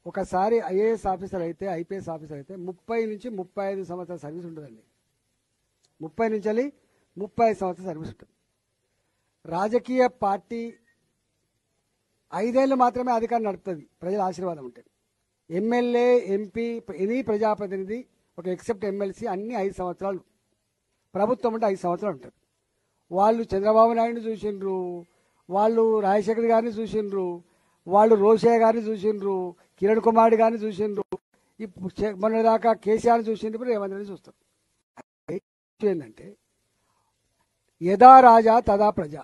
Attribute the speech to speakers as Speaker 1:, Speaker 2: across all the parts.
Speaker 1: ఒకసారి IAS officer అయితే IPS officer అయితే 30 నుంచి 35 సంవత్సరాల సర్వీస్ ఉంటుందండి. 30 నుంచి 35 సంవత్సరాల సర్వీస్ ఉంటుంది. రాజకీయ పార్టీ 5 ఏళ్ళు మాత్రమే అధికారం నడుపుతుంది ప్రజల ఆశీర్వాదం ఉంటే. ఎమ్మెల్యే, ఎంపీ, ఎనీ ప్రజాప్రతినిధి ఒక ఎక్సెప్ట్ ఎమ్మెల్సీ అన్ని 5 సంవత్సరాలు. ప్రభుత్వం అంటే 5 సంవత్సరాలు ఉంటుంది. వాళ్ళు చంద్రబాబు నాయుడుని చూసిండ్రు, వాళ్ళు రాజశేఖర్ గారిని చూసిండ్రు, వాళ్ళు రోషయ్య గారిని చూసిండ్రు, కిరణ్ కుమార్ గారిని చూసిండ్రు, ఇప్పుడు మొన్నదాకా కేసీఆర్ని చూసిండ్రు, ఇప్పుడు రేవంత్ రెడ్డి చూస్తారు. ఏంటంటే యథా రాజా తదా ప్రజ.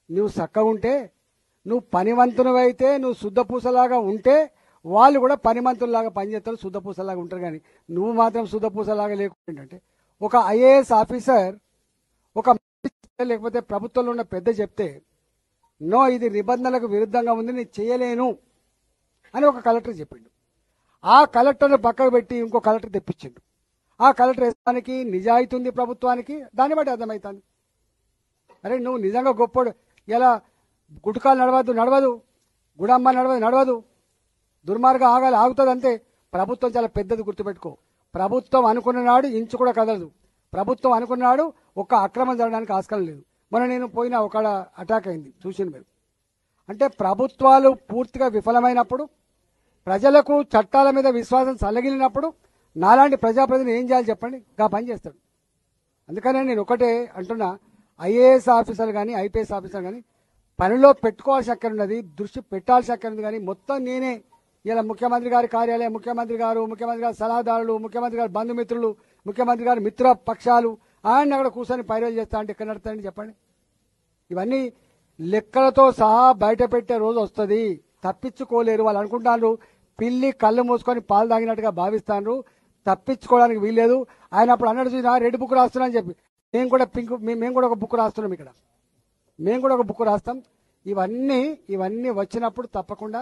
Speaker 1: నువ్వు చక్కగా ఉంటే, నువ్వు పనివంతునివైతే, నువ్వు శుద్ధపూసలాగా ఉంటే వాళ్ళు కూడా పనిమంతుల్లాగా పనిచేస్తారు, శుద్ధపూసలాగా ఉంటారు. కానీ నువ్వు మాత్రం శుద్ధపూసలాగా లేకుండా అంటే ఒక ఐఏఎస్ ఆఫీసర్ ఒక లేకపోతే ప్రభుత్వంలో ఉన్న పెద్ద చెప్తే నో ఇది నిబంధనలకు విరుద్ధంగా ఉంది, నేను చేయలేను అని ఒక కలెక్టర్ చెప్పిండు. ఆ కలెక్టర్ను పక్కకు పెట్టి ఇంకో కలెక్టర్ తెప్పించిండు. ఆ కలెక్టర్ వేసానికి నిజాయితీ ఉంది ప్రభుత్వానికి, దాన్ని బట్టి అర్థమవుతుంది. అరే నువ్వు నిజంగా గొప్పడు, ఇలా గుటకాలు నడవదు, గుడమ్మ నడవదు, దుర్మార్గం ఆగుతుంది అంతే. ప్రభుత్వం చాలా పెద్దది, గుర్తుపెట్టుకో. ప్రభుత్వం అనుకున్న నాడు ఇంచు కూడా కదలదు. ప్రభుత్వం అనుకున్నాడు ఒక్క అక్రమం జరగడానికి ఆస్కారం లేదు. మొన్న నేను పోయిన ఒక అటాక్ అయింది, చూసింది మీరు. అంటే ప్రభుత్వాలు పూర్తిగా విఫలమైనప్పుడు, ప్రజలకు చట్టాల మీద విశ్వాసం చల్లగిలినప్పుడు నాలాంటి ప్రజాప్రతినిధి ఏం చేయాలి చెప్పండి? గా పని చేస్తాడు. అందుకనే నేను ఒకటే అంటున్నా, ఐఏఎస్ ఆఫీసర్ కానీ ఐపీఎస్ ఆఫీసర్ కానీ పనిలో పెట్టుకోవాల్సి అక్కడ ఉన్నది, దృష్టి పెట్టాల్సి అక్కడ ఉంది. కానీ మొత్తం నేనే ఇలా ముఖ్యమంత్రి గారి కార్యాలయం, ముఖ్యమంత్రి గారు సలహాదారులు, ముఖ్యమంత్రి గారి బంధుమిత్రులు, ముఖ్యమంత్రి గారి మిత్ర పక్షాలు ఆయన అక్కడ కూర్చొని పైరలు చేస్తా అంటే ఎక్కడ నడుతాయండి చెప్పండి? ఇవన్నీ లెక్కలతో సహా బయట పెట్టే రోజు వస్తుంది, తప్పించుకోలేరు. వాళ్ళు అనుకుంటారు పిల్లి కళ్ళు మూసుకొని పాలు తాగినట్టుగా భావిస్తాను, తప్పించుకోవడానికి వీల్లేదు. ఆయన అప్పుడు అన్నట్టు చూసినా రెడ్ బుక్ రాస్తున్నా అని చెప్పి మేము కూడా ఒక బుక్ రాస్తున్నాం, ఇక్కడ మేము కూడా ఒక బుక్ రాస్తాం. ఇవన్నీ వచ్చినప్పుడు తప్పకుండా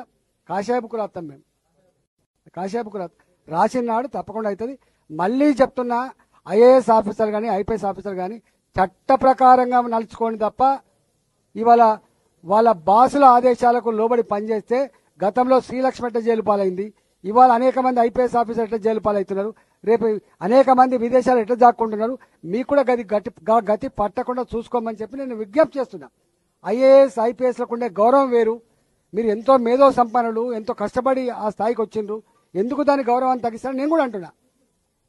Speaker 1: కాషాయ బుక్ రాస్తాం. మేము కాషాయ బుక్ రాసిన నాడు తప్పకుండా అవుతుంది. మళ్ళీ చెప్తున్నా, ఐఏఎస్ ఆఫీసర్ కానీ ఐపీఎస్ ఆఫీసర్ కానీ చట్ట ప్రకారంగా నడుచుకోండి తప్ప ఇవాళ వాళ్ళ బాసుల ఆదేశాలకు లోబడి పనిచేస్తే గతంలో శ్రీలక్ష్మి ఎట్లా జైలు పాలైంది, ఇవాళ అనేక మంది ఐపీఎస్ ఆఫీసర్ ఎట్లా జైలు పాలవుతున్నారు, రేపు అనేక మంది విదేశాలు ఎట్లా దాక్కుంటున్నారు, మీకు కూడా గతి పట్టకుండా చూసుకోమని చెప్పి నేను విజ్ఞప్తి చేస్తున్నా. ఐఏఎస్ ఐపీఎస్లకు ఉండే గౌరవం వేరు. మీరు ఎంతో మేధో సంపన్నులు, ఎంతో కష్టపడి ఆ స్థాయికి వచ్చిండ్రు, ఎందుకు దాని గౌరవాన్ని తగ్గిస్తారని నేను కూడా అంటున్నా.